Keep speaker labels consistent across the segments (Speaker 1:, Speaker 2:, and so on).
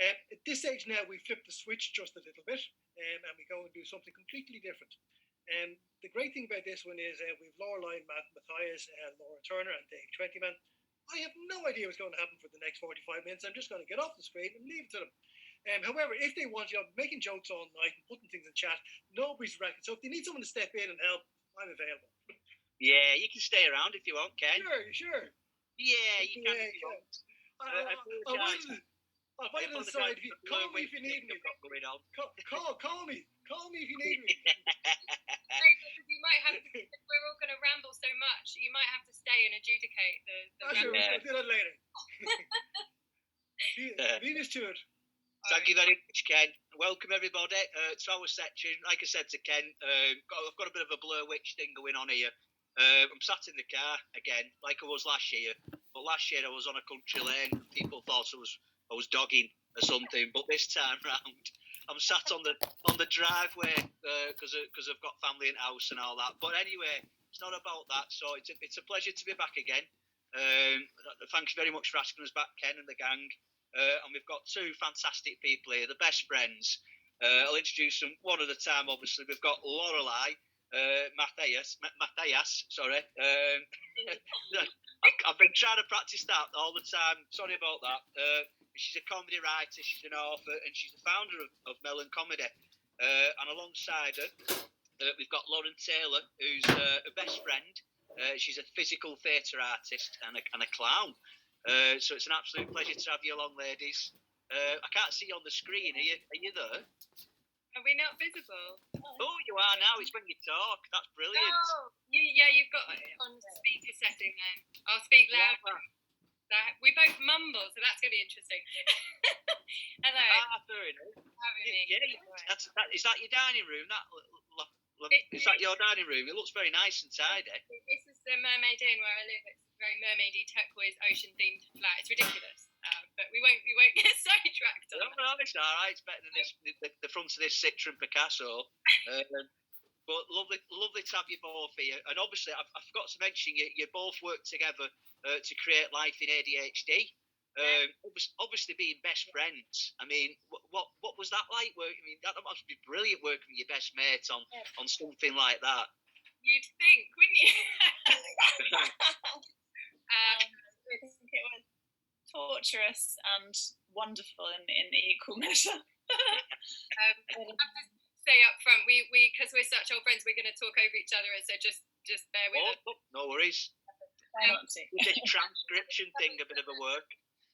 Speaker 1: At this stage now, we flip the switch just a little bit, and we go and do something completely different. The great thing about this one is we've Lorelei, Matthias, Laura Turner, and Dave Twentyman. I have no idea what's going to happen for the next 45 minutes. I'm just going to get off the screen and leave it to them. However, if they want you, I'm making jokes all night and putting things in chat. Nobody's reckoned. So if they need someone to step in and help, I'm available.
Speaker 2: Yeah, you can stay around if you want, Ken.
Speaker 1: Sure.
Speaker 2: Yeah, you can if you want.
Speaker 1: I'll wait on the side. Call me if you need me. Call me. Call me if you need me.
Speaker 3: You might have to, we're all going to ramble so much, you might have to stay and adjudicate the
Speaker 1: Sure, we'll do that later. Leave us to it.
Speaker 2: Thank you very much, Ken. Welcome, everybody, to our section. Like I said to Ken, I've got a bit of a Blur Witch thing going on here. I'm sat in the car again, like I was last year. But last year I was on a country lane. People thought I was dogging or something. But this time round, I'm sat on the driveway because I've got family in house and all that. But anyway, it's not about that. So it's a pleasure to be back again. Thanks very much for asking us back, Ken and the gang. And we've got two fantastic people here, the best friends. I'll introduce them one at a time, obviously. We've got Lorelei Matthias, sorry. I've been trying to practice that all the time. Sorry about that. She's a comedy writer, she's an author, and she's the founder of Melon Comedy. And alongside her, we've got Lauren Taylor, who's a best friend. She's a physical theatre artist and a clown. So it's an absolute pleasure to have you along, ladies. I can't see you on the screen. Are you there?
Speaker 3: Are we not visible?
Speaker 2: Oh, you are now. It's when you talk. That's brilliant.
Speaker 3: Oh, you've got it on speaker setting then. I'll speak louder. We both mumble, so that's going to be interesting. Hello.
Speaker 2: Fair enough. Yeah, is that your dining room? Is that your dining room? It looks very nice and tidy.
Speaker 3: This is the Mermaid Inn where I live. It's very mermaidy, turquoise, ocean-themed flat. It's ridiculous, but we won't get sidetracked on
Speaker 2: No, it's all right. It's better than the front of this Citroen Picasso. But lovely to have you both here. And obviously, I forgot to mention you both work together to create Life in ADHD. Obviously, being best friends. I mean, what was that like? I mean, that must be brilliant working with your best mate on something like that.
Speaker 3: You'd think, wouldn't you?
Speaker 4: I think it was torturous and wonderful in equal measure.
Speaker 3: I have to say up front, we because we're such old friends, we're going to talk over each other, so just bear with us.
Speaker 2: No worries. This transcription thing, a bit of a work.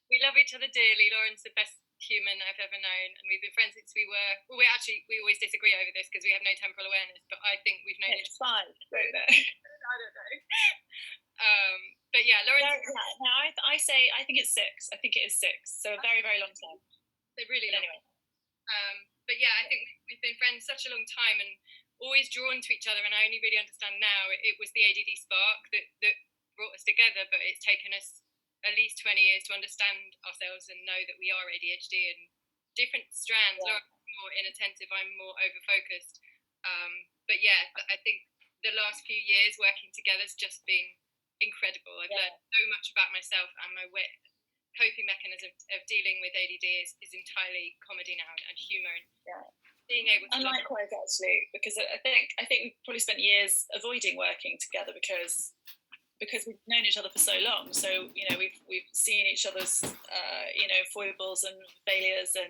Speaker 3: We love each other dearly. Lauren's the best human I've ever known, and we've been friends since we always disagree over this because we have no temporal awareness, but I think we've known
Speaker 4: it's fine.
Speaker 3: I don't know. But yeah, Lauren.
Speaker 4: No, I think it's 6. I think it is 6. So a very, very long time.
Speaker 3: So really long.
Speaker 4: Anyway.
Speaker 3: But yeah, I think we've been friends such a long time and always drawn to each other. And I only really understand now it was the ADD spark that brought us together. But it's taken us at least 20 years to understand ourselves and know that we are ADHD and different strands. Yeah. Lauren's more inattentive, I'm more over-focused. But yeah, I think the last few years working together has just been incredible. I've learned so much about myself and my coping mechanism of dealing with ADD is entirely comedy now and humour and being able to.
Speaker 4: And likewise, actually, because I think we've probably spent years avoiding working together because we've known each other for so long. So we've seen each other's foibles and failures, and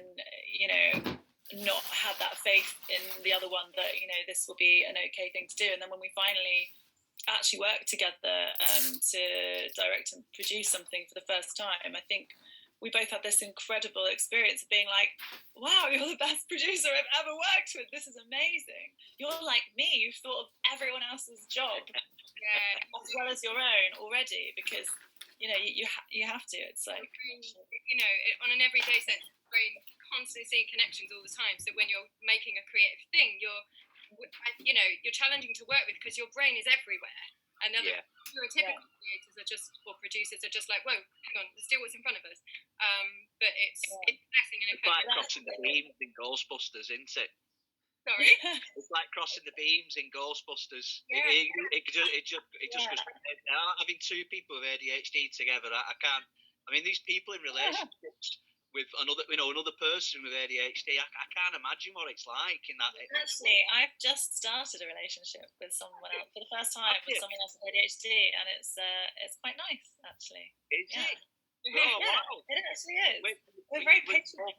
Speaker 4: not had that faith in the other one that this will be an okay thing to do. And then when we finally actually work together to direct and produce something for the first time, I think we both had this incredible experience of being like, wow, you're the best producer I've ever worked with. This is amazing. You're like me. You've thought of everyone else's job as well as your own already, because you have to. It's like,
Speaker 3: on an everyday sense, brain constantly seeing connections all the time. So when you're making a creative thing, you're challenging to work with because your brain is everywhere. And neurotypical creators or producers are just like, whoa, hang on, let's do what's in front of us. But it's a blessing and a curse.
Speaker 2: It's like crossing the beams in Ghostbusters, isn't it?
Speaker 3: Sorry?
Speaker 2: It's like crossing the beams in Ghostbusters.
Speaker 3: Yeah.
Speaker 2: It just goes, having two people with ADHD together, I can't. I mean, these people in relationships with another person with ADHD. I can't imagine what it's like in that.
Speaker 4: Actually, I've just started a relationship with someone else for the first time with someone else with ADHD, and it's quite nice actually.
Speaker 2: Is it?
Speaker 4: Oh wow! It actually is. We're very patient.
Speaker 2: When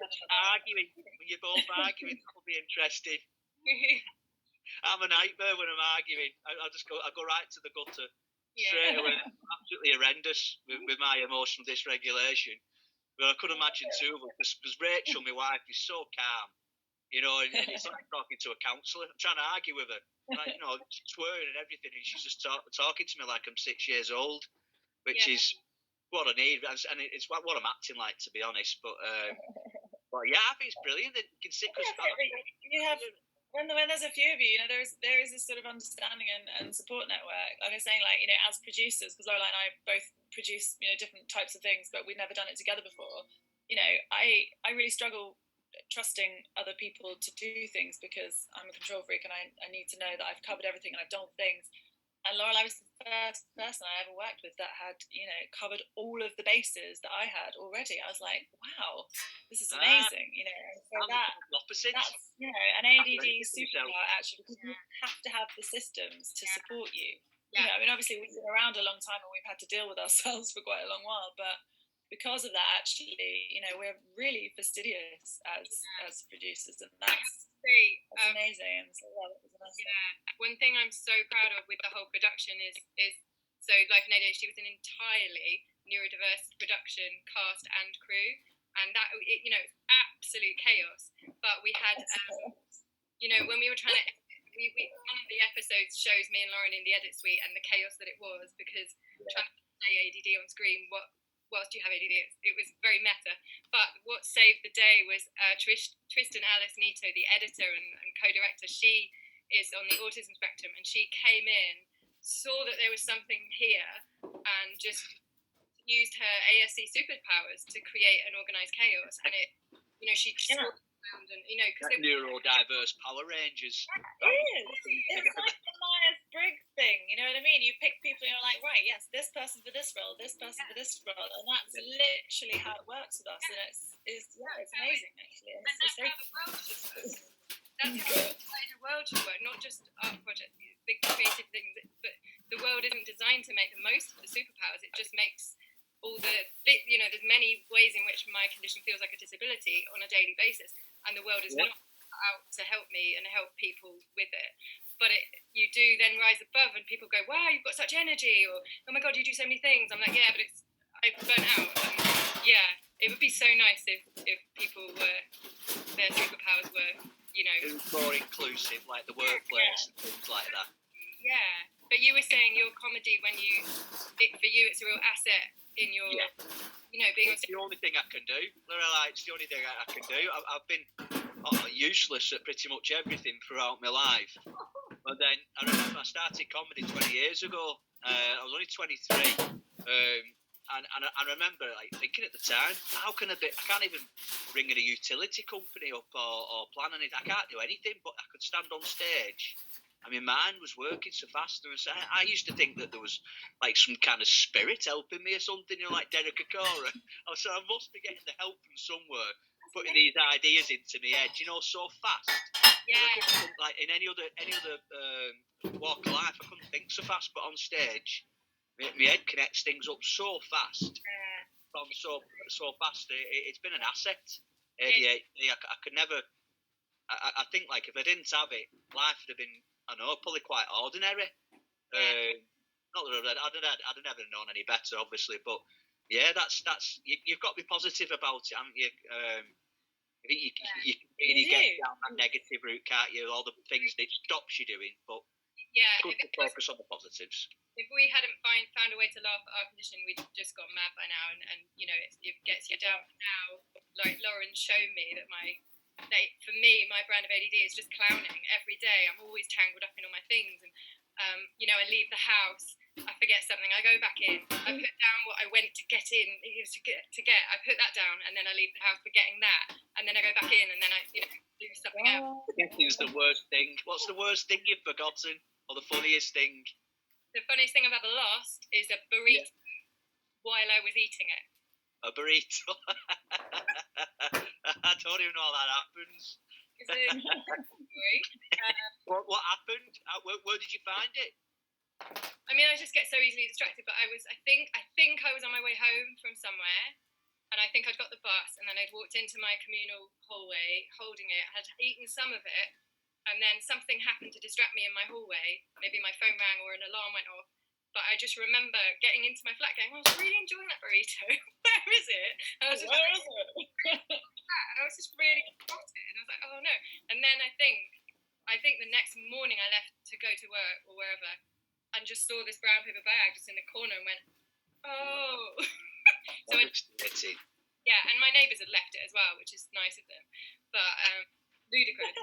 Speaker 2: you're both arguing, that'll be interesting. I'm a nightmare when I'm arguing. I go right to the gutter straight away. Absolutely horrendous with my emotional dysregulation. But I could imagine two of them, because Rachel, my wife, is so calm, and it's like talking to a counsellor. I'm trying to argue with her, like, swearing and everything, and she's just talking to me like I'm 6 years old, which is what I need, and it's what I'm acting like, to be honest. But yeah, I think it's brilliant that you can sit.
Speaker 4: You have. When there's a few of you, there is this sort of understanding and support network. Like I was saying, like, as producers, because Lorelei and I both produce, different types of things, but we've never done it together before. I really struggle trusting other people to do things because I'm a control freak and I need to know that I've covered everything and I've done things. And Lorelei was the first person I ever worked with that had, covered all of the bases that I had already. I was like, wow, this is amazing, And so that's, an ADD superpower actually, because you have to have the systems to support you. I mean, obviously we've been around a long time and we've had to deal with ourselves for quite a long while, but because of that, actually, we're really fastidious as producers, and that's amazing. And so,
Speaker 3: one thing I'm so proud of with the whole production is so Life in ADHD was an entirely neurodiverse production, cast and crew, and that it's absolute chaos. But we had, when we were trying to, one of the episodes shows me and Lauren in the edit suite and the chaos that it was, because trying to say ADD on screen, whilst you have ADD, it was very meta. But what saved the day was Tristan Alice Nito, the editor and co-director. She is on the autism spectrum, and she came in, saw that there was something here, and just used her ASC superpowers to create an organised chaos. And she saw around, and because
Speaker 2: neurodiverse Power Rangers.
Speaker 4: It's like the Myers-Briggs thing. You know what I mean? You pick people, and you're like, right, yes, this person for this role, this person for this role, and that's literally how it works with us. And it's amazing actually. And
Speaker 3: that's how the world should work. That's how the world should work, not just art projects, big creative things. But the world isn't designed to make the most of the superpowers. It just makes all the there's many ways in which my condition feels like a disability on a daily basis, and the world is not out to help me and help people with it. But you do then rise above, and people go, wow, you've got such energy, or oh my god, you do so many things. I'm like, yeah, but I've burnt out. And it would be so nice if people their superpowers were
Speaker 2: it was more inclusive, like the workplace and things like that.
Speaker 3: Yeah, but you were saying your comedy, for you it's a real asset in your being.
Speaker 2: It's the only thing I can do, Lorelei. It's the only thing I can do. I've been useless at pretty much everything throughout my life. But then I remember I started comedy 20 years ago. I was only 23. And I remember thinking at the time, how can I can't even ring a utility company up or plan anything. I can't do anything, but I could stand on stage. I mean, mine was working so fast. I used to think that there was like some kind of spirit helping me or something, like Derek Acora. So I must be getting the help from somewhere, putting these ideas into my head, so fast.
Speaker 3: Yeah.
Speaker 2: Like in any other walk of life, I couldn't think so fast, but on stage, my head connects things up so fast. So fast. It's been an asset. ADHD. I could never. I think like if I didn't have it, life would have been, probably quite ordinary. Not that I'd never known any better, obviously, but yeah, that's you've got to be positive about it, haven't you? You can really get down that negative route, can't you? All the things that it stops you doing, but good to focus on the positives.
Speaker 3: If we hadn't found a way to laugh at our condition, we'd just gone mad by now, and it gets you down. Now, like Lauren showed me that for me, my brand of ADD is just clowning every day. I'm always tangled up in all my things, and I leave the house, I forget something, I go back in, I put down what I went to get in, I put that down, and then I leave the house forgetting that, and then I go back in, and then I do something else.
Speaker 2: Forgetting's the worst thing. What's the worst thing you've forgotten, or the funniest thing?
Speaker 3: The funniest thing I've ever lost is a burrito while I was eating it.
Speaker 2: A burrito. I don't even know how that happens.
Speaker 3: Is it story?
Speaker 2: What happened? Where did you find it?
Speaker 3: I mean, I just get so easily distracted. But I think I was on my way home from somewhere, and I think I'd got the bus, and then I'd walked into my communal hallway holding it. I had eaten some of it, and then something happened to distract me in my hallway. Maybe my phone rang or an alarm went off. But I just remember getting into my flat going, I was really enjoying that burrito. Where is it? And I was just
Speaker 4: Where is it?
Speaker 3: and I was just really excited. And I was like, oh no. And then I think the next morning I left to go to work or wherever and just saw this brown paper bag just in the corner and went, oh. So yeah, and my neighbours had left it as well, which is nice of them. But ludicrous.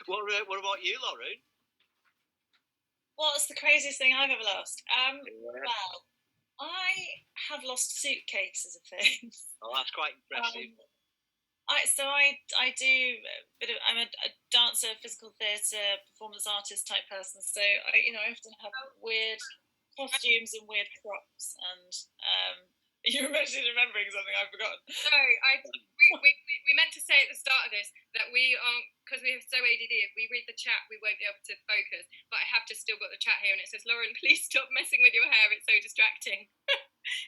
Speaker 2: What about you, Lauren?
Speaker 4: What's the craziest thing I've ever lost? Well, I have lost suitcases of things.
Speaker 2: Oh, that's quite impressive.
Speaker 4: I do a bit of. I'm a dancer, physical theatre, performance artist type person. So I often have weird costumes and weird props. And you were actually remembering something I've forgotten.
Speaker 3: No, we meant to say at the start of this that we aren't, because we are so ADD. If we read the chat, we won't be able to focus. But I have just still got the chat here, and it says, "Lauren, please stop messing with your hair. It's so distracting."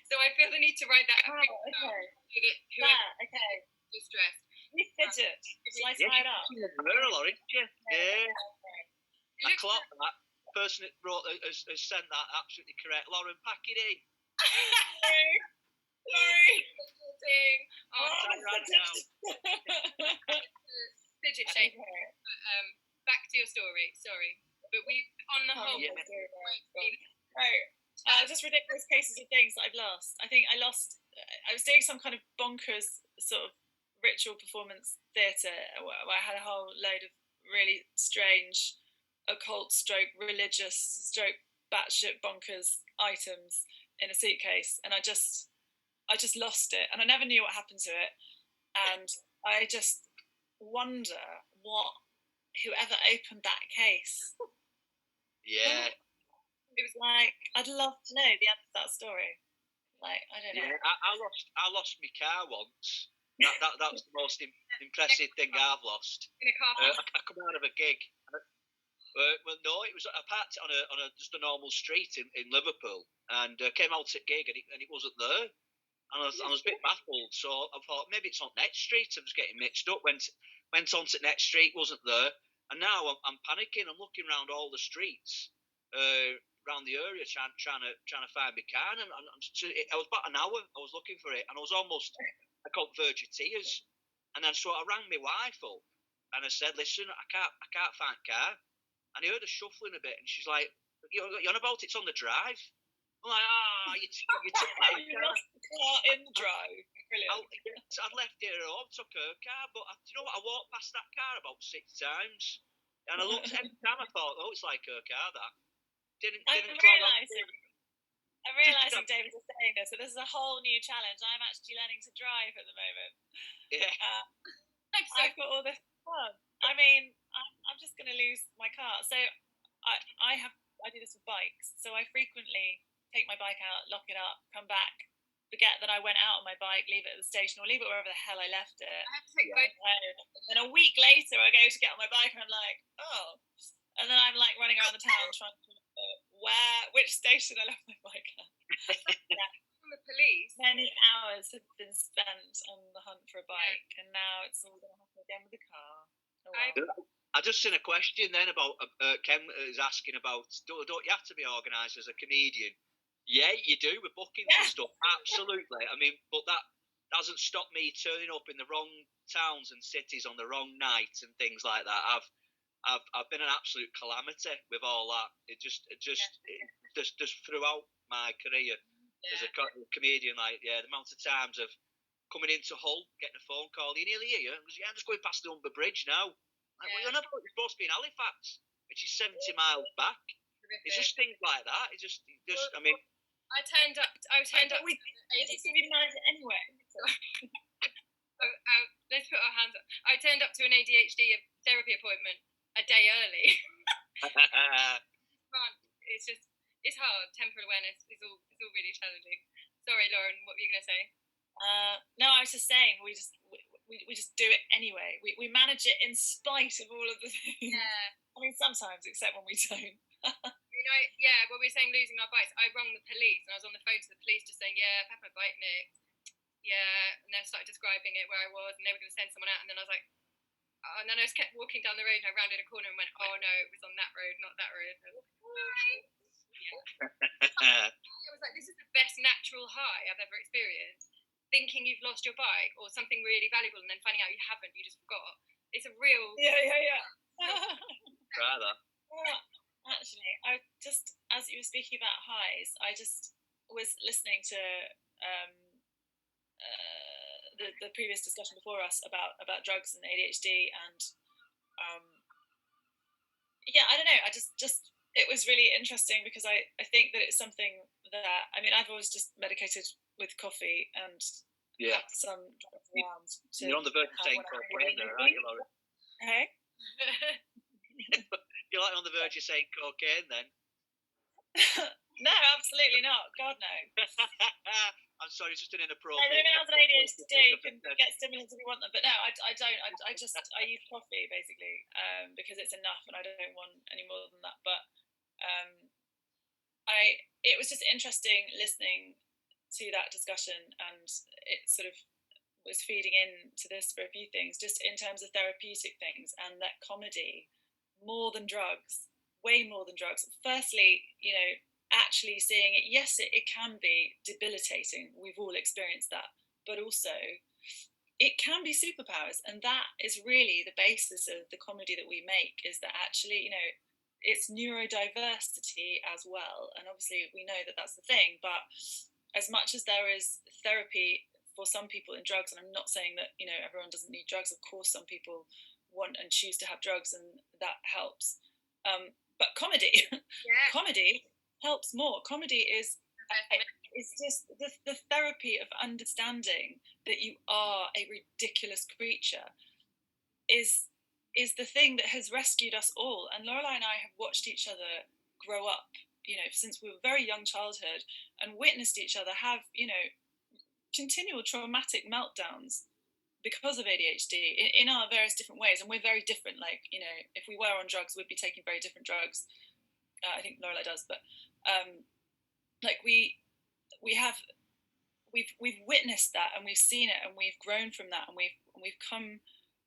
Speaker 3: So I feel the need to write that.
Speaker 4: Oh, okay.
Speaker 3: So that whoever is stressed.
Speaker 4: You fidget. Shall I tie it up?
Speaker 2: Lauren, yeah. I clocked that. The person that has sent that absolutely correct. Lauren, pack it in.
Speaker 3: Sorry. Fidget shaker. But, back to your story. Sorry, but we on the whole.
Speaker 4: Just ridiculous cases of things that I've lost. I think I was doing some kind of bonkers sort of ritual performance theatre where I had a whole load of really strange occult stroke religious stroke batshit bonkers items in a suitcase, and I just lost it, and I never knew what happened to it, and I just wonder whoever opened that case.
Speaker 2: Yeah.
Speaker 4: It was like, I'd love to know the end of that story. Like, I don't know.
Speaker 2: Yeah, I lost my car once. That was the most impressive thing I've lost.
Speaker 3: In a car park.
Speaker 2: I come out of a gig. Well, no, it was I parked on a just a normal street in Liverpool, and came out at gig, and it wasn't there. And I was a bit baffled, so I thought maybe it's on next street. I'm just getting mixed up. Went on to next street, wasn't there, and now I'm panicking. I'm looking around all the streets around the area, trying to find my car. And I was about an hour. I was looking for it, and I was almost on the verge of tears. And then so I rang my wife up, and I said, "Listen, I can't find car." And I heard her shuffling a bit, and she's like, "You're on about it's on the drive." I'm like, you took my car.
Speaker 4: You lost the car in the drive. Brilliant.
Speaker 2: I'd left it at home, took her car, but do you know what? I walked past that car about 6 times, and I looked every time. I thought, oh, it's like her car. That
Speaker 4: I'm realising David is saying this, so this is a whole new challenge. I'm actually learning to drive at the moment.
Speaker 2: Yeah.
Speaker 4: I've got all this fun. I mean, I'm just going to lose my car. So I do this with bikes. So I frequently take my bike out, lock it up, come back, forget that I went out on my bike, leave it at the station, or leave it wherever the hell I left it.
Speaker 3: I have to take both.
Speaker 4: And a week later, I go to get on my bike, and I'm like, oh. And then I'm like running around the town trying to which station I left my bike at.
Speaker 3: From the police.
Speaker 4: Many hours have been spent on the hunt for a bike, and now it's all going to happen again with the car. Oh, well.
Speaker 2: I just seen a question then about Ken is asking about don't you have to be organised as a comedian? Yeah, you do with bookings and stuff. Absolutely. I mean, but that doesn't stop me turning up in the wrong towns and cities on the wrong night and things like that. I've been an absolute calamity with all that. It just throughout my career as a comedian, like the amount of times of coming into Hull, getting a phone call, "Are you nearly here?" I was, "Yeah, I'm just going past the Humber Bridge now." Like, well, you're supposed to be in Halifax, which is 70 miles back. Terrific. It's just things like that. It's just I mean.
Speaker 3: I turned up.
Speaker 4: We managed it anyway.
Speaker 3: Let's put our hands up. I turned up to an ADHD therapy appointment a day early. It's hard. Temporal awareness is all really challenging. Sorry, Lauren, what were you going to say?
Speaker 4: No, I was just saying we just do it anyway. We manage it in spite of all of the things.
Speaker 3: Yeah.
Speaker 4: I mean, sometimes, except when we don't.
Speaker 3: When we were saying losing our bikes, I rang the police and I was on the phone to the police just saying, yeah, I've had my bike nicked. Yeah, and they started describing it where I was, and they were going to send someone out, and then I was like, and then I just kept walking down the road, and I rounded a corner and went, oh no, it was on that road, not that road. And I was like, it was like, this is the best natural high I've ever experienced. Thinking you've lost your bike or something really valuable, and then finding out you haven't, you just forgot. It's a real
Speaker 2: Rather.
Speaker 4: Well, actually, I just, as you were speaking about highs, I just was listening to the previous discussion before us about drugs and ADHD, and I don't know. I just it was really interesting because I think that it's something that, I mean, I've always just medicated with coffee and had some drugs around.
Speaker 2: You're on the verge of saying cocaine there, aren't you, Lauren?
Speaker 4: Hey?
Speaker 2: You're like on the verge of saying cocaine then.
Speaker 4: No, absolutely not. God, no.
Speaker 2: I'm sorry, it's just an inappropriate.
Speaker 4: Everyone else with ADHD can get stimulants if you want them, but no, I don't. I use coffee basically because it's enough, and I don't want any more than that. But it was just interesting listening to that discussion, and it sort of was feeding into this for a few things, just in terms of therapeutic things, and that comedy, more than drugs, way more than drugs. Firstly, actually seeing it, yes, it can be debilitating. We've all experienced that. But also, it can be superpowers. And that is really the basis of the comedy that we make, is that actually, it's neurodiversity as well. And obviously, we know that that's the thing. But as much as there is therapy for some people in drugs, and I'm not saying that, everyone doesn't need drugs. Of course, some people want and choose to have drugs, and that helps. But comedy, comedy helps more. Comedy is just the therapy of understanding that you are a ridiculous creature is the thing that has rescued us all. And Lorelei and I have watched each other grow up, since we were very young childhood, and witnessed each other have, continual traumatic meltdowns because of ADHD in our various different ways. And we're very different. Like, if we were on drugs, we'd be taking very different drugs. I think Lorelei does, but we've witnessed that, and we've seen it, and we've grown from that, and we've come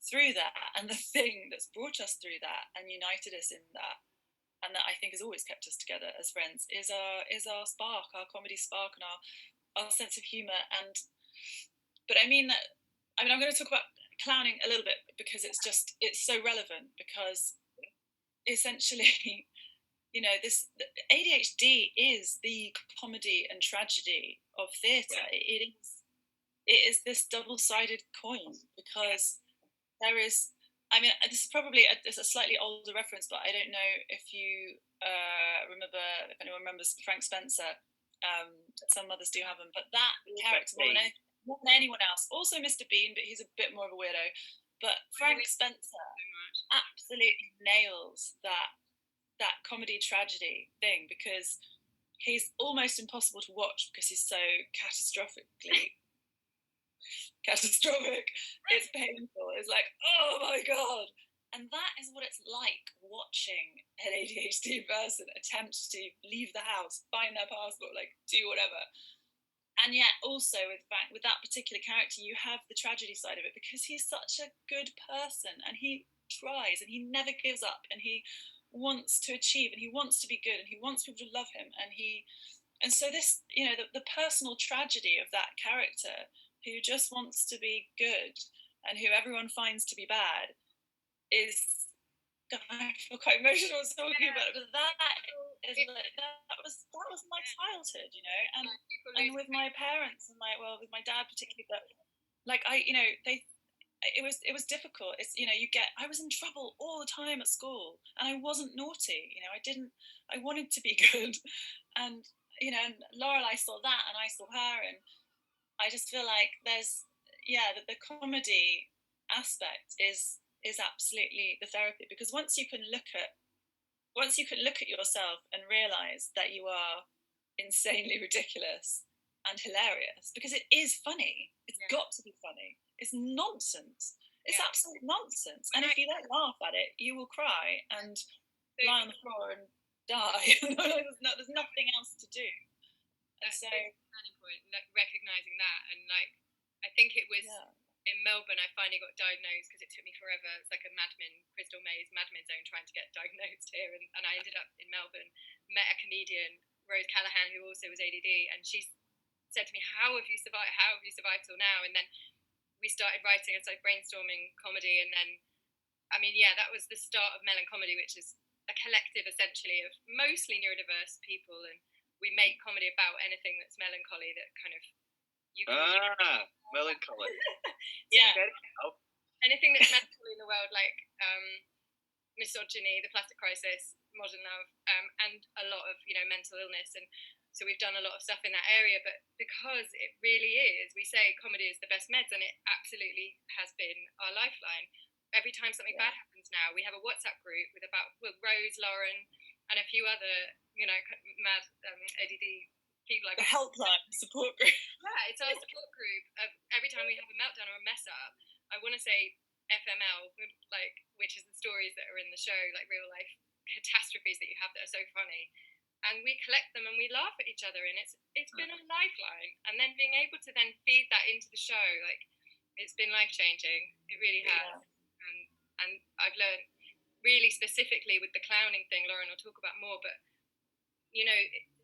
Speaker 4: through that. And the thing that's brought us through that and united us in that, and that I think has always kept us together as friends, is our spark, our comedy spark, and our sense of humor. But I'm going to talk about clowning a little bit because it's so relevant, because essentially, this ADHD is the comedy and tragedy of theatre. It is this double-sided coin, because there is, this is probably it's a slightly older reference, but I don't know if you if anyone remembers Frank Spencer. Some others do have him, but that character more than anyone else, also Mr. Bean, but he's a bit more of a weirdo. But Frank Spencer absolutely nails that comedy tragedy thing, because he's almost impossible to watch because he's so catastrophic. It's painful. It's like, oh my god. And that is what it's like watching an ADHD person attempt to leave the house, find their passport, do whatever. And yet also with that particular character, you have the tragedy side of it, because he's such a good person, and he tries, and he never gives up, and he wants to achieve, and he wants to be good, and he wants people to love him, and so this, the personal tragedy of that character, who just wants to be good and who everyone finds to be bad, is, I feel quite emotional talking about it, but that was my childhood, and with my parents, and with my dad particularly, but it was difficult. It's, I was in trouble all the time at school, and I wasn't naughty. I wanted to be good, and and Lorelei saw that, and I saw her, and I just feel like there's the comedy aspect is absolutely the therapy, because once you can look at yourself and realize that you are insanely ridiculous, and hilarious, because it is funny. It's got to be funny. It's nonsense. It's absolute nonsense. And if you don't laugh at it, you will cry and lie on the floor and die. There's nothing else to do. And
Speaker 3: That's
Speaker 4: so,
Speaker 3: a turning point, like, recognizing that, and like, I think it was in Melbourne I finally got diagnosed, because it took me forever. It's like a Crystal Maze Madmin zone trying to get diagnosed here, and I ended up in Melbourne, met a comedian, Rose Callahan, who also was ADD, and she said to me, how have you survived till now? And then we started writing, and so brainstorming comedy, and then, I mean, that was the start of Melon Comedy, which is a collective essentially of mostly neurodiverse people, and we make comedy about anything that's melancholy, that kind of you can
Speaker 2: melancholy.
Speaker 3: anything that's melancholy in the world, like misogyny, the plastic crisis, modern love, and a lot of mental illness. And so we've done a lot of stuff in that area, but because it really is, we say comedy is the best meds, and it absolutely has been our lifeline. Every time something bad happens now, we have a WhatsApp group with Rose, Lauren, and a few other, mad ADD people.
Speaker 4: The helpline support group.
Speaker 3: Yeah, it's our support group. Every time we have a meltdown or a mess up, I want to say FML, which is the stories that are in the show, like real life catastrophes that you have that are so funny. And we collect them and we laugh at each other, and it's been a lifeline. And then being able to then feed that into the show, it's been life changing. It really has. And I've learned really specifically with the clowning thing. Lauren will talk about more, but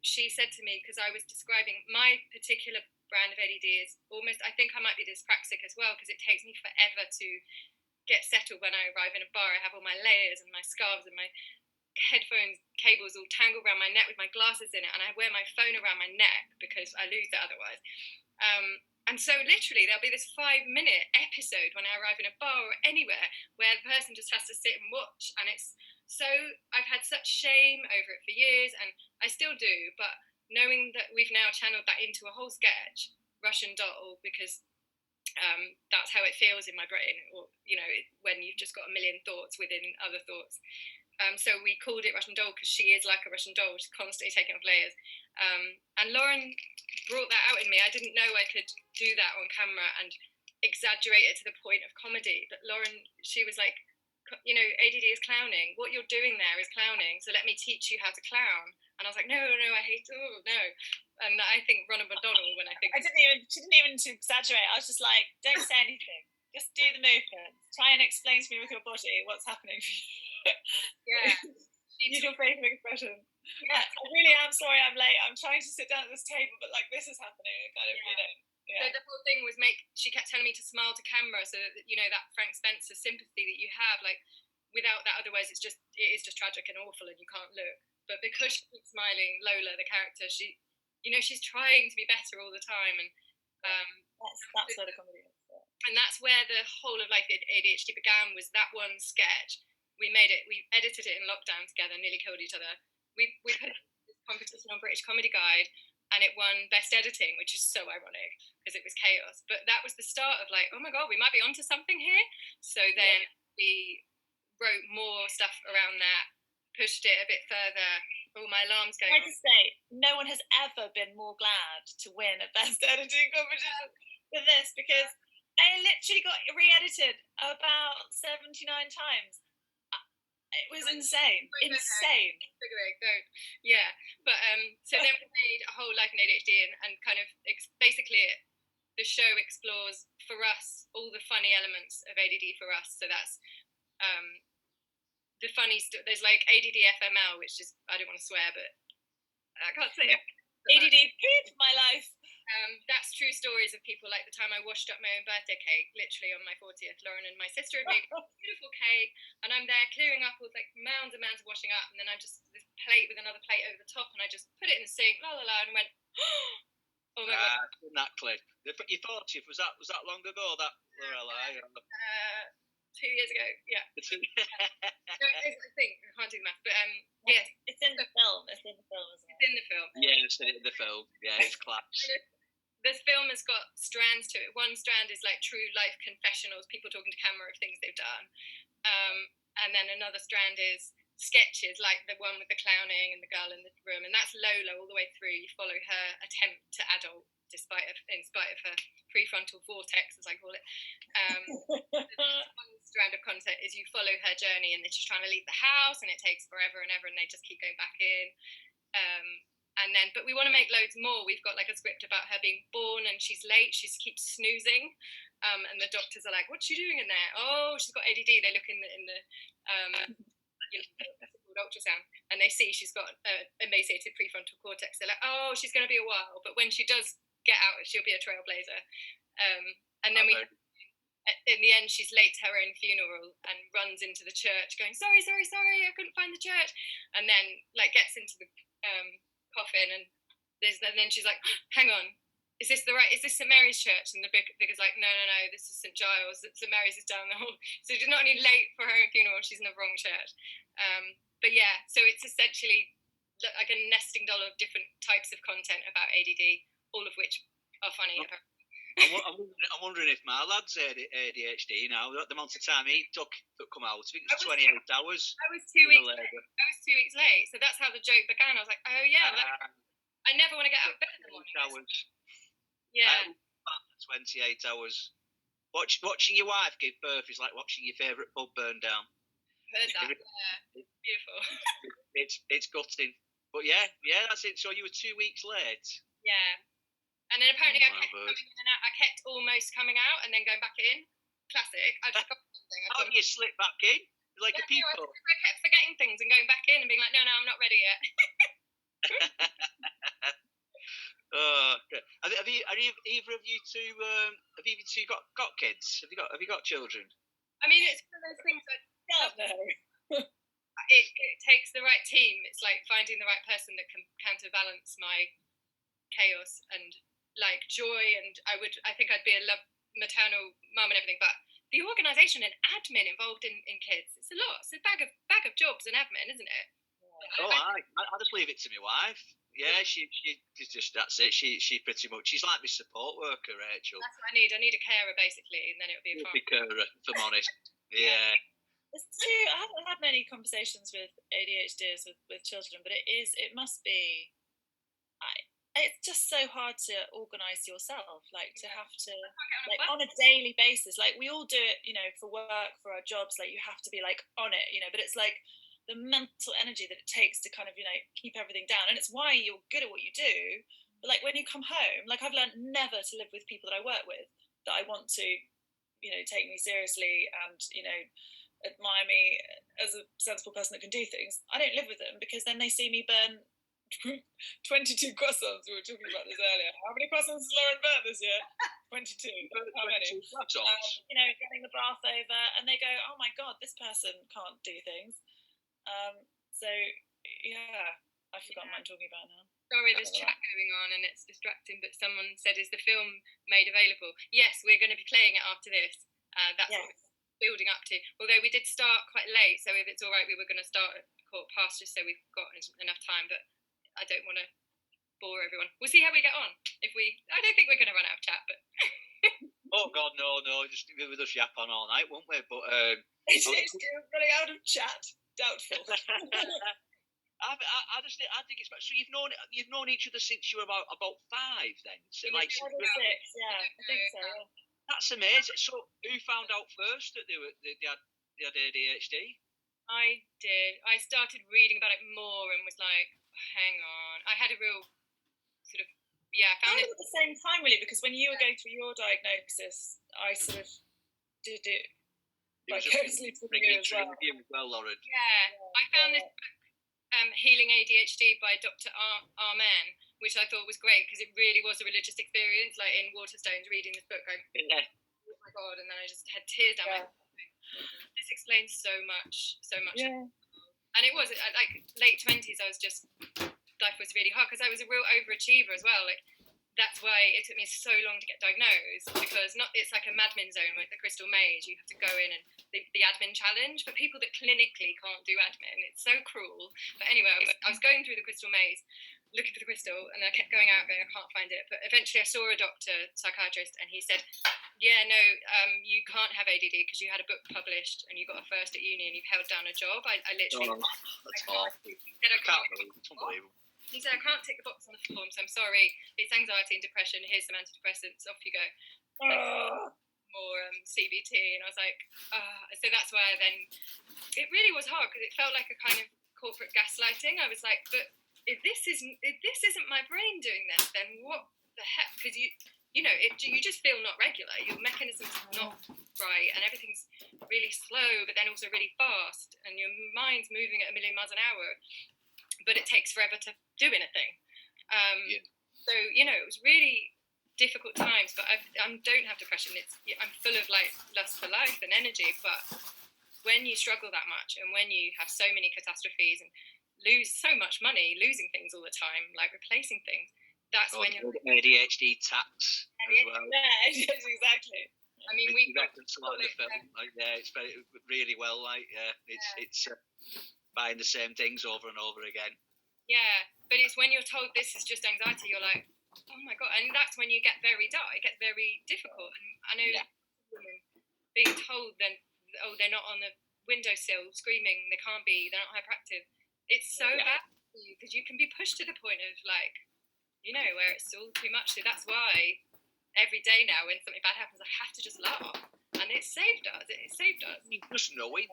Speaker 3: she said to me, because I was describing my particular brand of ADD is almost, I think I might be dyspraxic as well, because it takes me forever to get settled when I arrive in a bar. I have all my layers and my scarves and my headphones cables all tangled around my neck with my glasses in it, and I wear my phone around my neck because I lose it otherwise. And so literally there'll be this 5-minute episode when I arrive in a bar or anywhere where the person just has to sit and watch, and it's so, I've had such shame over it for years, and I still do, but knowing that we've now channeled that into a whole sketch, Russian doll, because that's how it feels in my brain, or when you've just got a million thoughts within other thoughts. So we called it Russian doll because she is like a Russian doll. She's constantly taking off layers. And Lauren brought that out in me. I didn't know I could do that on camera and exaggerate it to the point of comedy. But Lauren, she was like, ADD is clowning. What you're doing there is clowning. So let me teach you how to clown. And I was like, no, I hate it. Oh, no. And I think Ronald McDonald when I think...
Speaker 4: She didn't even exaggerate. I was just like, don't say anything. Just do the movements. Try and explain to me with your body what's happening for you. Use your facial expression. I really am sorry I'm late. I'm trying to sit down at this table, but this is happening.
Speaker 3: So the whole thing was she kept telling me to smile to camera, so that that Frank Spencer sympathy that you have, without that, otherwise it is just tragic and awful and you can't look. But because she keeps smiling, Lola, the character, she she's trying to be better all the time, and
Speaker 4: that's where the comedy is.
Speaker 3: And that's where the whole of Life ADHD began, was that one sketch. We edited it in lockdown together, nearly killed each other. We put it in this competition on British Comedy Guide, and it won Best Editing, which is so ironic because it was chaos. But that was the start of oh my God, we might be onto something here. So then we wrote more stuff around that, pushed it a bit further. Oh, my alarm's going on.
Speaker 4: I just say, no one has ever been more glad to win a Best Editing competition than this, because I literally got re-edited about 79 times. It was insane. Insane.
Speaker 3: Yeah. But so then we made a whole Life in ADHD, and kind of basically the show explores for us all the funny elements of ADD for us. So that's the funny there's ADD FML, which is, I don't want to swear, but I can't say it.
Speaker 4: ADD for my life.
Speaker 3: That's true stories of people, like the time I washed up my own birthday cake, literally on my 40th. Lauren and my sister had made a beautiful cake, and I'm there clearing up with mounds and mounds of washing up, and then I just, this plate with another plate over the top, and I just put it in the sink, and went, oh my God.
Speaker 2: That clip. Your 40th, was that long ago, that Lorelei?
Speaker 3: 2 years ago, yeah. I think, I can't do the math, but yes.
Speaker 4: It's in the film, isn't it?
Speaker 3: It's in the film.
Speaker 2: Yeah, it's in the film. Yeah, it's class.
Speaker 3: This film has got strands to it. One strand is true life confessionals, people talking to camera of things they've done. And then another strand is sketches, like the one with the clowning and the girl in the room, and that's Lola all the way through. You follow her attempt to adult in spite of her prefrontal vortex, as I call it. One strand of content is you follow her journey, and then she's trying to leave the house, and it takes forever and ever, and they just keep going back in. But we want to make loads more. We've got like a script about her being born, and she's late. She keeps snoozing, and the doctors are like, "What's she doing in there?" "Oh, she's got ADD." They look in the ultrasound, and they see she's got emaciated prefrontal cortex. They're like, "Oh, she's going to be a while," but when she does get out, she'll be a trailblazer. And then in the end, she's late to her own funeral and runs into the church going, sorry, I couldn't find the church. And then like gets into the coffin, and then she's like, hang on, is this St Mary's church? And the vicar's like, no, this is St Giles. St Mary's is down the hall. So she's not only late for her own funeral, she's in the wrong church. But yeah, so it's essentially like a nesting doll of different types of content about ADD, all of which are funny.
Speaker 2: I'm wondering if my lad's ADHD now. The amount of time he took to come out, I think it's 28 hours.
Speaker 3: I was 2 weeks late, so that's how the joke began. I was like, oh yeah, I never want to get out of bed in the morning.
Speaker 2: Hours.
Speaker 3: Yeah.
Speaker 2: 28 hours. Watching your wife give birth is like watching your favourite pub burn down.
Speaker 3: Heard that. Yeah. It's beautiful.
Speaker 2: It's gutting. But yeah, that's it. So you were 2 weeks late.
Speaker 3: Yeah. And then apparently I kept coming in and out. I kept almost coming out and then going back in. Classic. I just got something.
Speaker 2: How do you slip back in? Like a people.
Speaker 3: I kept forgetting things and going back in and being like, no, I'm not ready yet.
Speaker 2: Have either of you two? Have you two got kids? Have you got children?
Speaker 3: I mean, it's one of those things that it takes the right team. It's like finding the right person that can counterbalance my chaos and like joy, and I think I'd be a maternal mum and everything, but the organisation and admin involved in kids, it's a lot. It's a bag of jobs and admin, isn't it?
Speaker 2: I just leave it to my wife. Yeah, she's just, that's it. She's pretty much, she's like my support worker, Rachel.
Speaker 3: That's what I need. I need a carer basically, and then it'll be fun.
Speaker 2: A carer, if I'm honest. Yeah.
Speaker 4: It's true. I haven't had many conversations with ADHDers with children, but it must be. It's just so hard to organise yourself, like to have to, like on a daily basis. Like we all do it, for work, for our jobs. Like you have to be like on it, But it's like the mental energy that it takes to kind of, keep everything down. And it's why you're good at what you do. But like when you come home, like I've learned never to live with people that I work with that I want to, take me seriously and, admire me as a sensible person that can do things. I don't live with them because then they see me burn 22 croissants. We were talking about this earlier. How many croissants has Lauren burnt this year? 22. How many? Getting the bath over, and they go, "Oh my god, this person can't do things." So yeah, I've forgotten what I'm talking about now.
Speaker 3: Sorry, there's chat going on and it's distracting. But someone said, "Is the film made available?" Yes, we're going to be playing it after this. That's what we're building up to. Although we did start quite late, so if it's all right, we were going to start at 1:15 just so we've got enough time. But I don't want to bore everyone. We'll see how we get on. I don't think we're going to run out of chat, but.
Speaker 2: Oh God, no! Just with us yap on all night, won't we? But
Speaker 4: it's running out of chat. Doubtful.
Speaker 2: I think it's. So you've known each other since you were about 5, then. So like
Speaker 4: 6, yeah, I think so. Yeah.
Speaker 2: That's amazing. So who found out first that they had ADHD?
Speaker 3: I did. I started reading about it more and was like, hang on. I had a real sort of, I found it
Speaker 4: at the same time, really, because when you were going through your diagnosis, I sort of did it vicariously through you as well.
Speaker 2: Lauren.
Speaker 3: Yeah, I found this book, Healing ADHD by Dr. Arman, which I thought was great because it really was a religious experience, like in Waterstones, reading this book, going, oh my God, and then I just had tears down my eyes. This explains so much.
Speaker 4: Yeah.
Speaker 3: And it was like late 20s. Life was really hard because I was a real overachiever as well. Like that's why it took me so long to get diagnosed, because it's like a madmin zone, like the Crystal Maze. You have to go in and the admin challenge for people that clinically can't do admin. It's so cruel. But anyway, I was going through the Crystal Maze, looking for the crystal, and I kept going out, I can't find it. But eventually I saw a doctor, psychiatrist, and he said, Yeah, no, you can't have ADD because you had a book published and you got a first at uni and you've held down a job. I literally...
Speaker 2: That's awful. It's unbelievable.
Speaker 3: He said, I can't tick the box on the form, so I'm sorry. It's anxiety and depression. Here's some antidepressants. Off you go. More CBT. And I was like, so that's why then... It really was hard because it felt like a kind of corporate gaslighting. I was like, but if this isn't my brain doing this, then what the heck? Because you just feel not regular. Your mechanism's not right, and everything's really slow, but then also really fast, and your mind's moving at 1,000,000 miles an hour, but it takes forever to do anything. So it was really difficult times, but I don't have depression. I'm full of like lust for life and energy, but when you struggle that much, and when you have so many catastrophes and lose so much money, losing things all the time, like replacing things. That's when you're
Speaker 2: ADHD tax as well.
Speaker 4: Yeah, exactly.
Speaker 3: I mean,
Speaker 2: we reference a lot in the film. It's very really well. It's buying the same things over and over again.
Speaker 3: Yeah, but it's when you're told this is just anxiety, you're like, oh my god, and that's when you get very dark. It gets very difficult. And I know women being told then, they're not on the windowsill screaming, they can't be, they're not hyperactive. It's so bad because you can be pushed to the point of like, where it's all too much. So that's why every day now when something bad happens, I have to just laugh. And it saved us. It saved us.
Speaker 2: Just knowing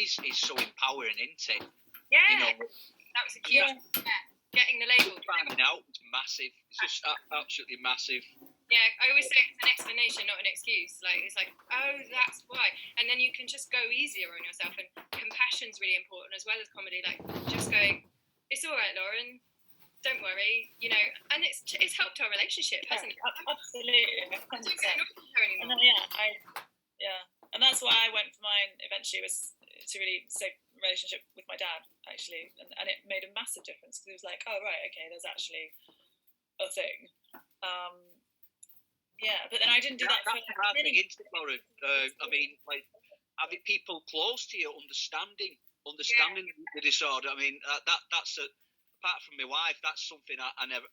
Speaker 2: is so empowering, isn't it?
Speaker 3: Yeah. That was a key. Yeah. Getting the label.
Speaker 2: Finding out is massive. It's just absolutely massive.
Speaker 3: Yeah, I always say it's an explanation, not an excuse. Like, it's like, oh, that's why. And then you can just go easier on yourself. And compassion's really important as well as comedy. Like, just going, it's all right, Lauren. Don't worry, and it's helped our relationship, hasn't it?
Speaker 4: Absolutely, 100%. And then, and that's why I went for mine eventually, was to really save relationship with my dad, actually, and it made a massive difference because it was like, oh right, okay, there's actually a thing. But then I didn't do that.
Speaker 2: That's a hard thing, isn't it, Lauren? I mean, like having people close to you, understanding the disorder. I mean, that's a. Apart from my wife, that's something I never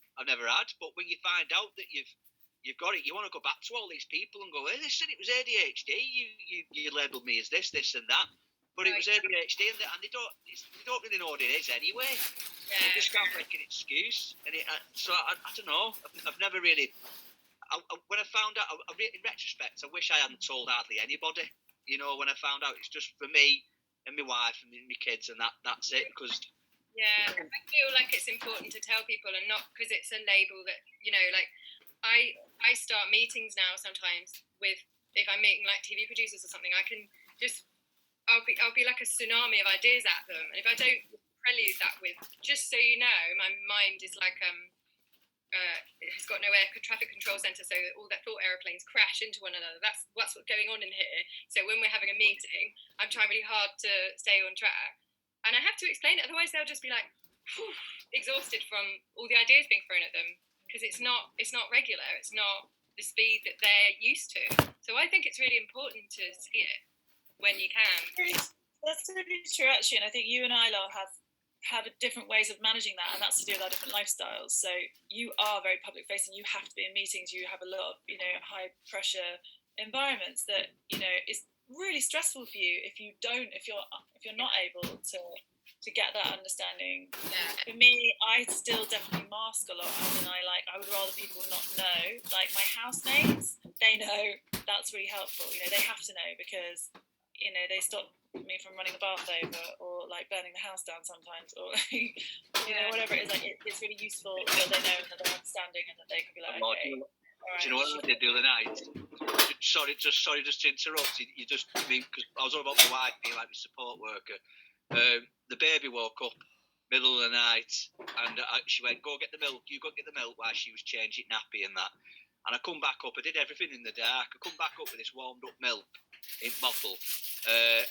Speaker 2: had. But when you find out that you've got it, you want to go back to all these people and go, hey, listen, it was ADHD. You labelled me as this, and that. But it was ADHD, and they don't really know what it is anyway. Yeah. They just can't make an excuse. And so I don't know. I've never really. When I found out, in retrospect, I wish I hadn't told hardly anybody. When I found out, it's just for me and my wife and my kids, and that's it. Because
Speaker 3: I feel like it's important to tell people, and not because it's a label that like I start meetings now sometimes with, if I'm meeting like TV producers or something, I can just I'll be like a tsunami of ideas at them, and if I don't prelude that with, just so you know, my mind is like it's got no air traffic control center, so that all that thought aeroplanes crash into one another. That's what's going on in here. So when we're having a meeting, I'm trying really hard to stay on track. And I have to explain it, otherwise they'll just be like exhausted from all the ideas being thrown at them, because it's not regular. It's not the speed that they're used to. So I think it's really important to see it when you can.
Speaker 4: That's really true, actually. And I think you and I, Laura, have different ways of managing that, and that's to do with our different lifestyles. So you are very public facing. You have to be in meetings. You have a lot of high pressure environments that is really stressful for you if you're not able to get that understanding. For me, I still definitely mask a lot, and I would rather people not know. Like my housemates, they know. That's really helpful. They have to know, because they stop me from running the bath over, or like burning the house down sometimes, or whatever it is. Like it's really useful that they know and that they're understanding, and that they can be like, okay.
Speaker 2: Do you know what I did the other night? Sorry, just to interrupt. Because I was all about my wife being like my support worker. The baby woke up middle of the night, and she went, "Go get the milk. You go get the milk," while she was changing nappy and that. And I come back up. I did everything in the dark. I come back up with this warmed up milk in bottle,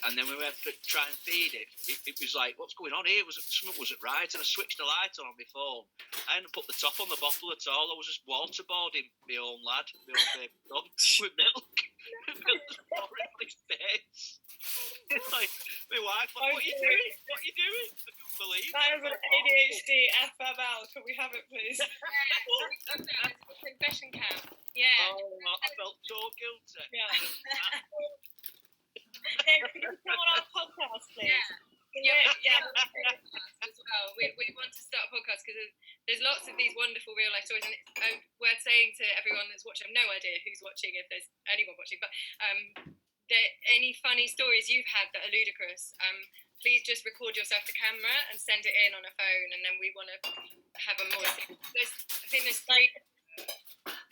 Speaker 2: and then we went to try and feed it. It was like, what's going on here? Something wasn't right, and I switched the light on my phone. I hadn't put the top on the bottle at all. I was just waterboarding my own lad, my own baby dog, with milk. Milk was pouring on his face. It's like, my wife, what are you doing? What are you doing? I don't believe
Speaker 4: That is an ADHD FML. Can we have it, please?
Speaker 3: Yeah, confession camp. Yeah.
Speaker 2: Oh, I felt so guilty.
Speaker 4: Yeah. Hey, can you come on our podcast, please?
Speaker 3: Yeah. As well. We want to start a podcast because there's lots of these wonderful real life stories, and it's worth saying to everyone that's watching. I've no idea who's watching, if there's anyone watching, but any funny stories you've had that are ludicrous, please just record yourself to camera and send it in on a phone, and then we want to have a more. I think there's three.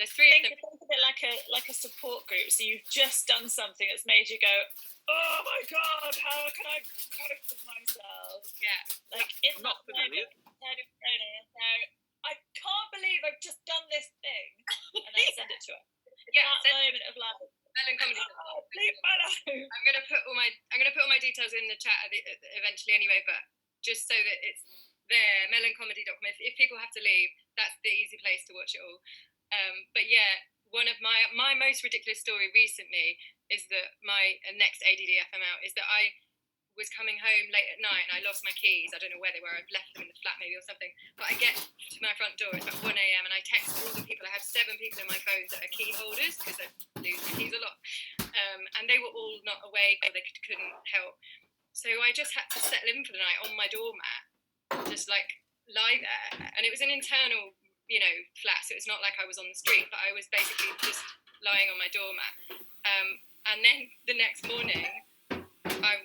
Speaker 3: There's three of them.
Speaker 4: Think of it like a support group. So you've just done something that's made you go, oh my god, how can I cope with myself?
Speaker 3: Yeah.
Speaker 4: Like it's
Speaker 2: not familiar.
Speaker 4: So I can't believe I've just done this thing, and then send it to her.
Speaker 3: Yeah.
Speaker 4: That moment of like,
Speaker 3: Melon Comedy.
Speaker 4: leave my life.
Speaker 3: I'm gonna put all my details in the chat eventually anyway, but just so that it's there, meloncomedy.com. If people have to leave, that's the easy place to watch it all. But yeah, one of my most ridiculous story recently is that my next ADD FML is that I was coming home late at night and I lost my keys. I don't know where they were. I've left them in the flat maybe or something. But I get to my front door, it's about 1 a.m. and I text all the people. I have 7 people in my phone that are key holders because I lose my keys a lot. And they were all not awake or they couldn't help. So I just had to settle in for the night on my doormat, just like lie there. And it was an internal, flat, so it's not like I was on the street, but I was basically just lying on my doormat. And then the next morning, I,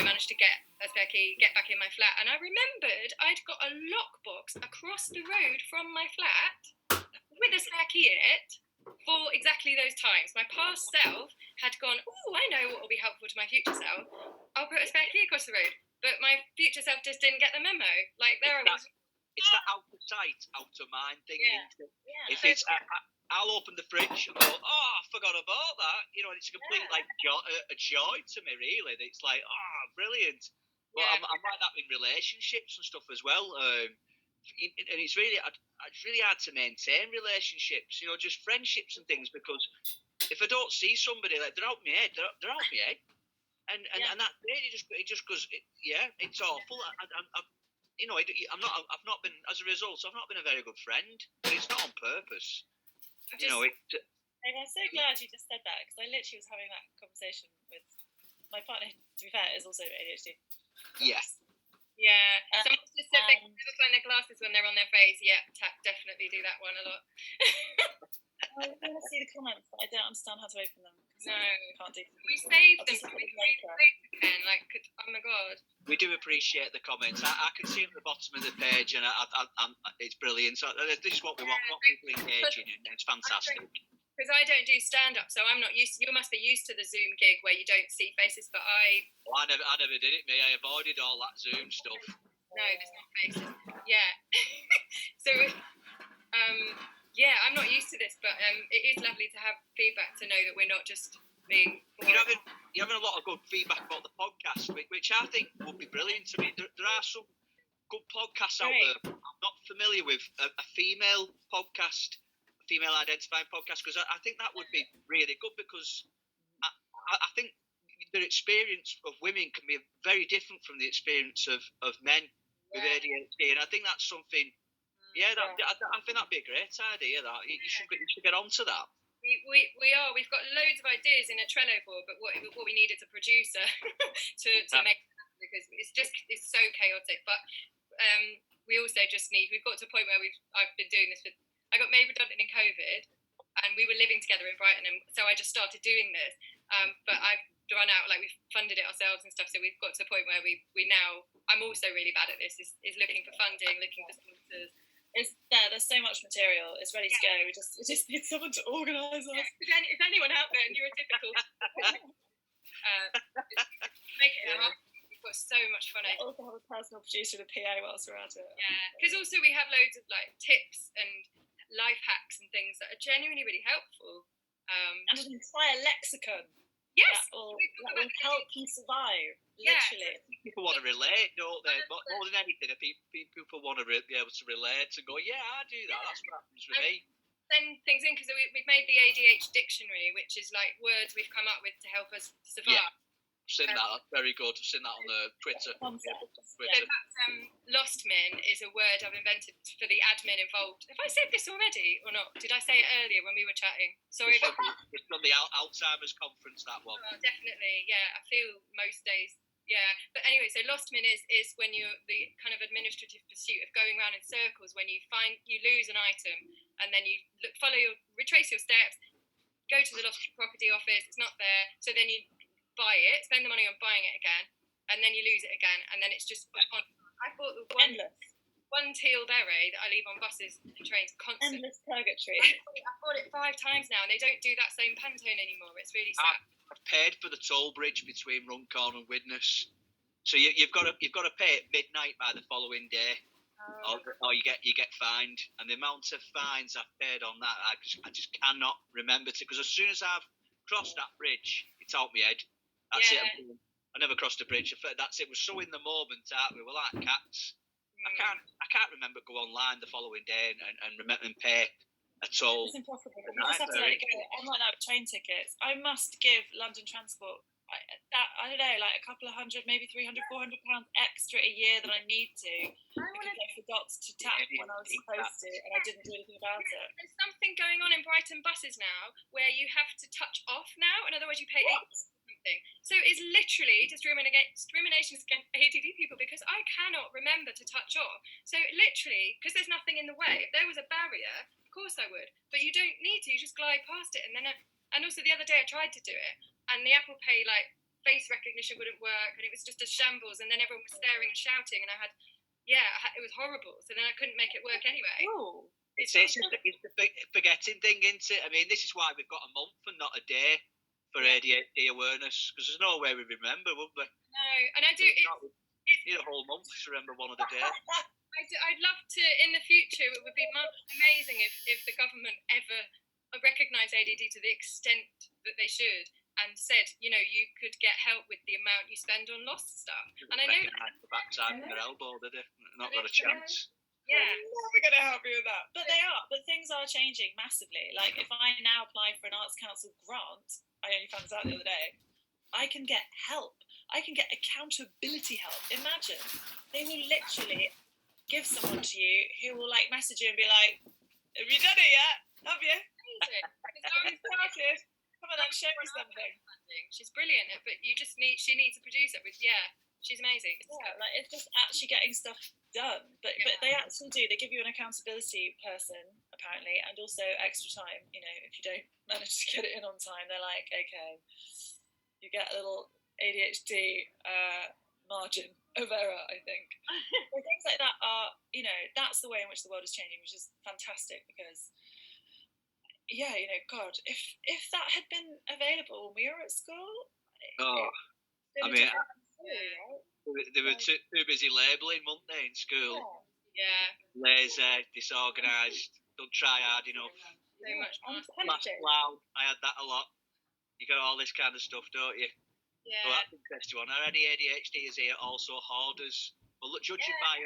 Speaker 3: managed to get a spare key, get back in my flat, and I remembered I'd got a lockbox across the road from my flat with a spare key in it for exactly those times. My past self had gone, oh, I know what will be helpful to my future self. I'll put a spare key across the road. But my future self just didn't get the memo. Like, there I was.
Speaker 2: It's that out of sight, out of mind thing.
Speaker 4: Yeah.
Speaker 2: If it's, I'll open the fridge and go, oh, I forgot about that. And it's a complete a joy to me, really. It's like, oh, brilliant. But I'm like that in relationships and stuff as well. And it's really hard to maintain relationships. Just friendships and things, because if I don't see somebody, like they're out my head, they're out my head, and that it just goes. It's awful. I've not been, as a result, I've not been a very good friend, but it's not on purpose.
Speaker 4: I'm so glad you just said that, because I literally was having that conversation with my partner, to be fair, is also ADHD.
Speaker 2: Yes.
Speaker 3: Yeah. Someone just said they can never find their glasses when they're on their face. Yeah, definitely do that one a lot.
Speaker 4: I want to see the comments, but I don't understand how to open them.
Speaker 3: No.
Speaker 4: I can't do them.
Speaker 3: We save them. We save them, like, oh my god.
Speaker 2: We do appreciate the comments. I can see at the bottom of the page, and it's brilliant. So this is what we want. We want people engaging, and it's fantastic.
Speaker 3: Because I don't do stand-up, so I'm not used. You must be used to the Zoom gig where you don't see faces, but I
Speaker 2: never did it, me. I avoided all that Zoom stuff.
Speaker 3: No, there's not faces. Yeah. So, I'm not used to this, but it is lovely to have feedback, to know that we're not just being.
Speaker 2: You're having a lot of good feedback about the podcast, which I think would be brilliant. I mean, there are some good podcasts out there. I'm not familiar with a female podcast. Female identifying podcast, because I think that would be really good, because I think the experience of women can be very different from the experience of men with ADHD, and I think that's something. I think that'd be a great idea. That you should get onto that.
Speaker 3: We are. We've got loads of ideas in a Trello board, but what we need is a producer to make it happen, because it's so chaotic. But we also just need. We've got to a point where I've been doing this I got made redundant in COVID, and we were living together in Brighton, and so I just started doing this. But I've run out, like, we've funded it ourselves and stuff, so we've got to a point where we now, I'm also really bad at this, is looking for funding, looking for sponsors.
Speaker 4: It's there. There's so much material. It's ready to go. We just need someone to organise us.
Speaker 3: If anyone out there neurotypical, make it happen. We've got so much fun.
Speaker 4: I also have a personal producer and a PA whilst we're at it.
Speaker 3: Yeah, because also we have loads of like tips and life hacks and things that are genuinely really helpful.
Speaker 4: And an entire lexicon.
Speaker 3: Yes,
Speaker 4: that will help you survive.
Speaker 3: Yeah.
Speaker 4: Literally.
Speaker 2: People want to relate, don't they? But more than anything, people want to be able to relate and go, yeah, I do that. That's what happens with me.
Speaker 3: Send things in, because we've made the ADHD dictionary, which is like words we've come up with to help us survive.
Speaker 2: seen that. That's very good. I've seen that on the Twitter.
Speaker 3: So that's, lost min is a word I've invented for the admin involved. Have I said this already or not? Did I say it earlier when we were chatting? Sorry about that.
Speaker 2: It's from the Alzheimer's conference, that one.
Speaker 3: Oh, definitely, yeah. I feel most days, yeah. But anyway, so lost min is when you're the kind of administrative pursuit of going around in circles when you lose an item and then you retrace your steps, go to the lost property office, it's not there, so then you buy it, spend the money on buying it again, and then you lose it again, and then it's just on. I bought the one teal beret that I leave on buses and trains constantly.
Speaker 4: Endless purgatory.
Speaker 3: I've bought it 5 times now, and they don't do that same Pantone anymore. It's really sad.
Speaker 2: I've paid for the toll bridge between Runcorn and Widnes, so you've got to pay at midnight by the following day, or you get fined. And the amount of fines I've paid on that, I just cannot remember it, because as soon as I've crossed that bridge, it's out my head. That's it. I never crossed a bridge. That's it. We're so in the moment, aren't we? We're like cats. I can't remember go online the following day and remember and pay a toll.
Speaker 4: It's impossible. You just have to let it go. I'm like that with train tickets. I must give London Transport I don't know, like a couple of hundred, maybe £300, £400 extra a year that I need to because I forgot to tap when I was supposed to, and I didn't do anything about it.
Speaker 3: There's something going on in Brighton buses now where you have to touch off now. In other words, you pay £8 something. So it's literally discrimination against ADD people because I cannot remember to touch off. So literally, because there's nothing in the way. If there was a barrier, of course I would, but you don't need to. You just glide past it, and then. And also the other day I tried to do it, and the Apple Pay face recognition wouldn't work, and it was just a shambles. And then everyone was staring and shouting, and it was horrible. So then I couldn't make it work anyway.
Speaker 4: Oh,
Speaker 2: it's the forgetting thing, isn't it? I mean, this is why we've got a month and not a day for ADHD awareness, because there's no way we remember, would we?
Speaker 3: No, and I do.
Speaker 2: You need a whole month to remember one of the days.
Speaker 3: I'd love to in the future. It would be amazing if the government ever recognise ADD to the extent that they should, and said, you could get help with the amount you spend on lost stuff. And I know
Speaker 2: the backside of their elbow, did it? Not got a chance.
Speaker 3: Yeah,
Speaker 4: I'm never going to help you with that. But they are. But things are changing massively. Like if I now apply for an Arts Council grant, I only found this out the other day, I can get help. I can get accountability help. Imagine they will literally give someone to you who will message you and be like, "Have you done it yet? Have you? Have you started? Come on, then show me something."
Speaker 3: She's brilliant, but she needs a producer. She's amazing.
Speaker 4: It's just actually getting stuff done. But they actually do. They give you an accountability person apparently, and also extra time. If you don't manage to get it in on time, they're like, okay, you get a little ADHD margin of error, I think. But things like that are, that's the way in which the world is changing, which is fantastic because. Yeah, God, if that had been available when we were at school,
Speaker 2: they were too busy labelling, weren't they, in school?
Speaker 3: Yeah.
Speaker 2: Lazy, disorganised, don't try hard enough.
Speaker 3: So much
Speaker 2: loud. I had that a lot. You got all this kind of stuff, don't you?
Speaker 3: Yeah.
Speaker 2: Well, that's interesting one. Are any ADHDs here also hoarders? Well, judging by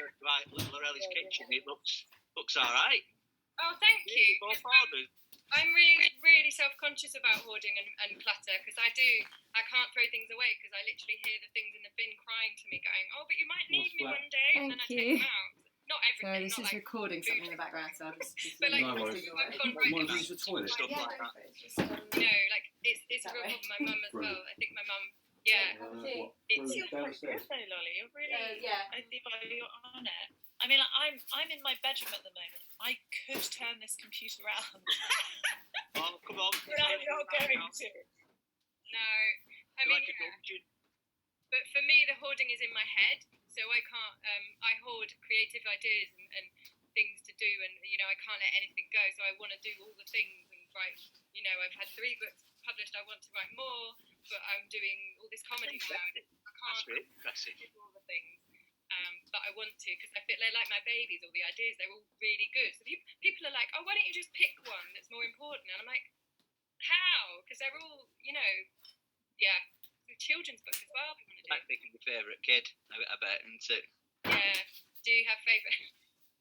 Speaker 2: Lorelei's kitchen, it looks all right.
Speaker 3: Oh, thank you.
Speaker 2: Both hoarders.
Speaker 3: I'm really, really self-conscious about hoarding and clutter because I can't throw things away because I literally hear the things in the bin crying to me going, "Oh, but you might need me one day," and then I take them out. Not everything.
Speaker 5: Sorry, this is recording something in the background, so I'll just
Speaker 3: but
Speaker 5: no
Speaker 3: worries.
Speaker 6: Want to use the toilet?
Speaker 2: Stuff like that.
Speaker 3: It's a real problem. My mum as well. I think my mum. Yeah.
Speaker 4: It's your birthday, Lolly. You're really. I think you're on it. I mean, I'm in my bedroom at the moment. I could turn this computer around.
Speaker 2: Oh, come on.
Speaker 4: But I'm not going to.
Speaker 3: No. I mean, but for me, the hoarding is in my head, so I can't. I hoard creative ideas and things to do, and I can't let anything go. So I want to do all the things and write. I've had 3 books published. I want to write more, but I'm doing all this comedy now. I can't do all the things. That I want to, because I feel they're like my babies. All the ideas, they're all really good. So people are like, "Oh, why don't you just pick one that's more important?" And I'm like, "How?" Because they're all, the children's book as well. We want to do.
Speaker 2: I'm thinking your favourite kid. I bet, isn't it?
Speaker 3: Yeah. Do you have favourite?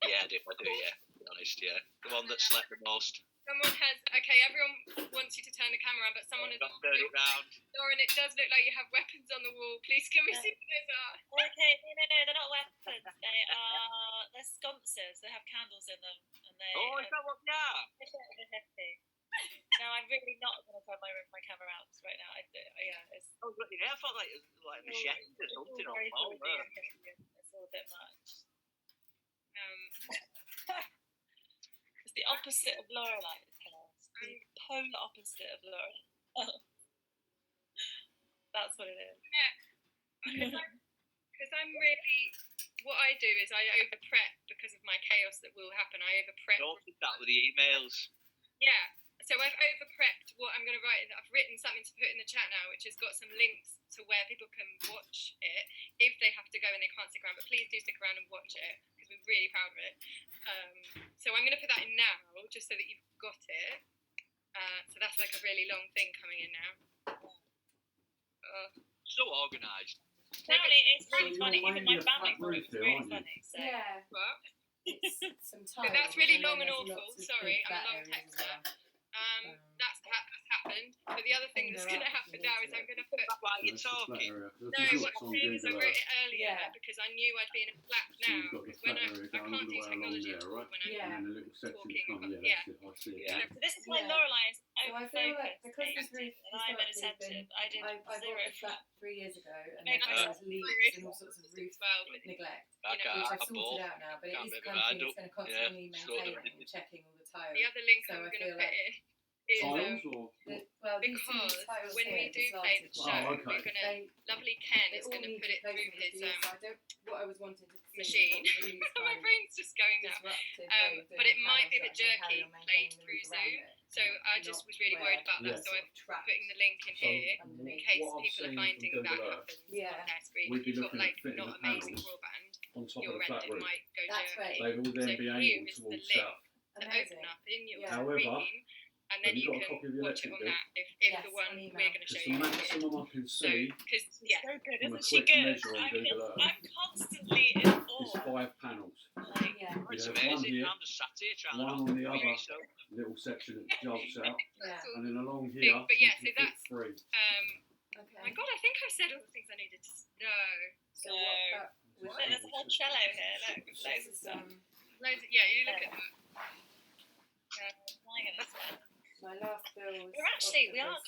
Speaker 2: Yeah, I do. Yeah. To be honest, yeah. The one that slept the most.
Speaker 3: Someone has, okay, everyone wants you to turn the camera on, but someone has
Speaker 2: Don't turn it round.
Speaker 3: Lauren, it does look like you have weapons on the wall. Please, can we see what those are?
Speaker 4: Okay, no, they're not weapons. They're sconces. They have candles in them, and they.
Speaker 2: Oh, is that what they are?
Speaker 4: No, I'm really not going to turn my camera out right now. It's
Speaker 2: Oh, yeah, I thought like a machete or something on
Speaker 4: very
Speaker 2: the wall.
Speaker 4: It's all a bit much. It's the opposite of Lorelei. It's the polar opposite of Lorelei. That's what it is.
Speaker 3: Because I'm really, what I do is I over prep because of my chaos that will happen. I over prep.
Speaker 2: Noted that with the emails.
Speaker 3: Yeah. So I've over prepped what I'm going to write. I've written something to put in the chat now, which has got some links to where people can watch it if they have to go and they can't stick around. But please do stick around and watch it because we're really proud of it. So I'm going to put that in now, just so that you've got it. So that's like a really long thing coming in now.
Speaker 2: So organised.
Speaker 4: Apparently, it's really funny. Even my family thought it was really funny. So.
Speaker 5: Yeah.
Speaker 3: What?
Speaker 5: It's some
Speaker 3: So
Speaker 5: tiles.
Speaker 3: that's really
Speaker 5: and
Speaker 3: long
Speaker 5: then
Speaker 3: and
Speaker 5: there's
Speaker 3: awful.
Speaker 5: lots of
Speaker 3: Sorry,
Speaker 5: big
Speaker 3: I'm a
Speaker 5: fat
Speaker 3: long
Speaker 5: areas as
Speaker 3: texter.
Speaker 5: well.
Speaker 3: That's happened. But the other thing that's going to happen now is I'm going to put.
Speaker 2: While you're talking.
Speaker 3: No, what I'm saying is I wrote it earlier because I knew I'd be in a flap now. When I can't do technology at all when I'm
Speaker 5: Yeah.
Speaker 6: And then a little section
Speaker 3: talking
Speaker 6: from
Speaker 3: about-
Speaker 6: yeah,
Speaker 3: yeah.
Speaker 6: that's it, I see it.
Speaker 2: Yeah.
Speaker 4: So this is why
Speaker 5: Yeah.
Speaker 4: Lorelei is
Speaker 5: So I feel like
Speaker 4: over-focused,
Speaker 5: because this roof
Speaker 4: and I'm
Speaker 5: historically
Speaker 4: inattentive. I did
Speaker 5: I bought
Speaker 4: zero.
Speaker 5: the flat 3 years ago and
Speaker 4: Maybe
Speaker 5: there was leaks and all sorts of roof
Speaker 3: as well, but
Speaker 5: neglect,
Speaker 2: I
Speaker 3: You know,
Speaker 5: which
Speaker 2: can't.
Speaker 5: I've sorted out now. But it
Speaker 2: Can't
Speaker 5: is the
Speaker 2: make
Speaker 5: kind of
Speaker 2: my
Speaker 5: thing
Speaker 2: mind
Speaker 5: that's going to
Speaker 2: up.
Speaker 5: constantly
Speaker 2: Yeah, sort of.
Speaker 5: maintaining and checking all the tiles.
Speaker 3: the other link
Speaker 5: So
Speaker 3: I'm
Speaker 5: I
Speaker 3: going to
Speaker 5: feel
Speaker 3: put
Speaker 5: like
Speaker 3: in is
Speaker 6: Tiles or
Speaker 5: Well, these
Speaker 3: because
Speaker 5: tiles
Speaker 3: when we
Speaker 5: here,
Speaker 3: do play the
Speaker 5: slanted
Speaker 3: show,
Speaker 5: ones,
Speaker 6: okay.
Speaker 3: we're going to.
Speaker 5: they
Speaker 3: Lovely Ken
Speaker 5: they
Speaker 3: is
Speaker 5: all
Speaker 3: going to
Speaker 5: need
Speaker 3: put it through
Speaker 5: replacing
Speaker 3: his.
Speaker 5: reviews, so I don't. What I was wanting to see
Speaker 3: machine.
Speaker 5: was these
Speaker 3: My
Speaker 5: kind of
Speaker 3: brain's just going now.
Speaker 5: disruptive way of
Speaker 3: But
Speaker 5: doing
Speaker 3: it might be a bit
Speaker 5: panels that actually
Speaker 3: jerky
Speaker 5: carry on
Speaker 3: played
Speaker 5: maintaining the
Speaker 3: through
Speaker 5: roof around
Speaker 3: Zoom.
Speaker 5: it.
Speaker 3: So I just
Speaker 5: Not
Speaker 3: was really worried about that.
Speaker 6: Yeah.
Speaker 3: So I've
Speaker 5: trapped
Speaker 3: putting the link in
Speaker 6: So,
Speaker 3: here in
Speaker 5: underneath.
Speaker 3: case
Speaker 6: what I've
Speaker 3: people are
Speaker 6: seen
Speaker 3: finding
Speaker 6: from
Speaker 3: that
Speaker 6: Google Earth,
Speaker 3: happens
Speaker 5: Yeah.
Speaker 3: on their screen.
Speaker 6: we'd be
Speaker 3: If you've got
Speaker 6: looking at
Speaker 3: like
Speaker 6: fitting
Speaker 3: not
Speaker 6: the
Speaker 3: amazing
Speaker 6: panels
Speaker 3: broadband,
Speaker 6: on top of
Speaker 3: your
Speaker 6: the flat
Speaker 3: end it
Speaker 6: roof.
Speaker 3: might go
Speaker 5: That's
Speaker 3: jerky.
Speaker 5: great.
Speaker 6: They will then
Speaker 3: So
Speaker 6: be
Speaker 3: here
Speaker 6: able
Speaker 3: is the
Speaker 6: towards
Speaker 3: link
Speaker 6: south.
Speaker 3: to
Speaker 5: Amazing.
Speaker 3: open up in your
Speaker 5: Yeah.
Speaker 6: However,
Speaker 3: screen, and then
Speaker 6: have you
Speaker 3: you
Speaker 6: got a
Speaker 3: can
Speaker 6: copy of your
Speaker 3: watch it
Speaker 6: electric
Speaker 3: on
Speaker 6: bill?
Speaker 3: that if
Speaker 5: Yes,
Speaker 3: the one
Speaker 5: on email.
Speaker 3: we're going to show
Speaker 6: Because
Speaker 3: you
Speaker 6: the
Speaker 3: is here.
Speaker 6: maximum I can
Speaker 3: So,
Speaker 6: see
Speaker 3: because
Speaker 4: She's so good,
Speaker 6: from a
Speaker 4: isn't she
Speaker 6: quick
Speaker 4: good?
Speaker 6: measure on Google Earth
Speaker 4: I'm constantly in
Speaker 6: is
Speaker 4: awe.
Speaker 6: 5 panels.
Speaker 4: Like,
Speaker 5: Yeah.
Speaker 2: Oh, it's
Speaker 6: You have one
Speaker 2: amazing.
Speaker 6: here,
Speaker 2: I'm just sat here trying
Speaker 6: one
Speaker 2: to
Speaker 6: on the other
Speaker 2: so
Speaker 6: little section that jumps out,
Speaker 5: Yeah.
Speaker 3: So,
Speaker 6: and then along here,
Speaker 3: But yeah,
Speaker 6: you
Speaker 3: so
Speaker 6: can fit
Speaker 3: that's-
Speaker 6: 3.
Speaker 5: Okay.
Speaker 3: my God, I think I've said all the things I needed to know.
Speaker 5: So
Speaker 4: No.
Speaker 5: what about with
Speaker 4: look, there's a whole cello here. Look,
Speaker 5: this
Speaker 4: loads of
Speaker 5: is,
Speaker 4: stuff.
Speaker 3: Yeah, you look at that.
Speaker 4: My goodness.
Speaker 5: my last bill was
Speaker 4: We're actually, we are
Speaker 5: Octopus.